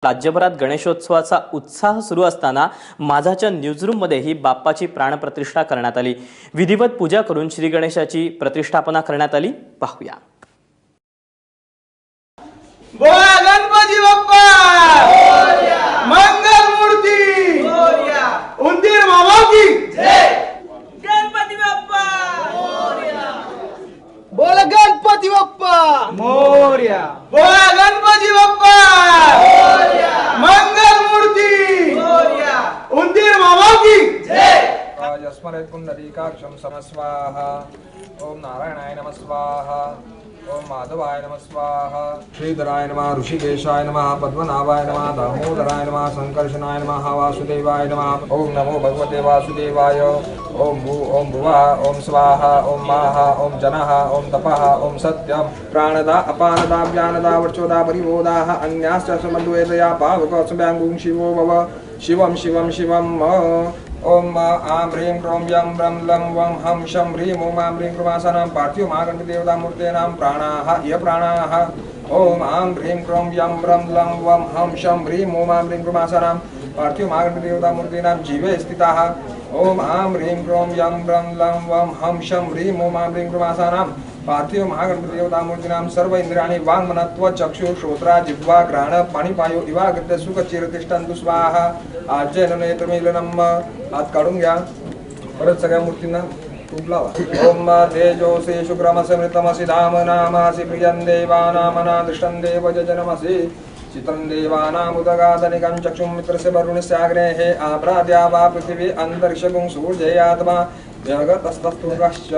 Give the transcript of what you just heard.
राज्यभरात गणेशोत्सवाचा उत्साह सुरू असताना माझाच्या न्यूजरूममध्ये ही बाप्पाची प्राणप्रतिष्ठा करण्यात आली। विधिवत पूजा करून श्री गणेशाची प्रतिष्ठापना करण्यात आली। पाहूया। बोला गणपती बाप्पा मोरया, मंगल मूर्ती मोरया, उंदीर मामा की जय। गणपती बाप्पा मोरया, बोला गणपती बाप्पा मोरया, बोला गणपती बाप्पा मोरया, मंगल मूर्ती मोरया, उंदीर मामा की जय। यस्मरेत् पुंडरीकाक्षं समस्वाहा। ओम नारायणाय नमः स्वाहा। ओम माधवाय नमः स्वाहा। श्रीधराय नमः, ऋषिकेशाय नमः, पद्मनाभाय नमः, दामोदराय नमः, संकर्षणाय नमः, वासुदेवाय नमः। ओम नमो भगवते वासुदेवाय। ओम भू ओम भुवः ओम स्वाहा ओम माहा ओम जनः ओम तपः ओम सत्यम। प्राणदा अपानदा व्यानदा वर्चोदा परिबोधाः अन्याश्च समन्वयतया पावकस्म्यांगुं शिवो भव। शिवं शिवं शिवम्। ओम आं ह्रीं क्रों यं ब्रं लं वं हं शं ह्रीं ओम आं ह्रीं क्रोमासनां पार्थिव महागणपति देवता मूर्तेनां प्राणाः य प्राणाः। ओम आं ह्रीं क्रों यं ब्रं लं वं हं शं ह्रीं ओम आं ह्रीं क्रोमासनां पार्थिव महागणपति देवता मूर्तेनां जीवे स्थिताः। ओम आं ह्रीं क्रों यं ब्रं लं वं हं शं ह्रीं ओम आं ह्रीं क्रोमासनां पार्थिव महागणपति देवता मूर्तिनां सर्व इंद्रियाणि वाङ्मनत्व चक्षु श्रोत्रा जिह्वा घ्राण पाणिपायो इवागृत्य सुखचिरतिष्ठन्तु स्वाहा। आज्येन नेत्रमीलनम। हात काढून घ्या। परत सगळ्या मूर्तींना तूप लावा। ओम तेजोसी शुक्रमसि मृतमसि धाम नामासि प्रियं देवानामना दृष्टं देव जजनमसि चित्रं देवानामुदगादनिकं चक्षुं मित्रस्य वरुणस्याग्नेः आभ्राद्या वा पृथिवी अन्तरिक्षगुं सूर्ययात्मा जगतस्तस्तुर्गश्च।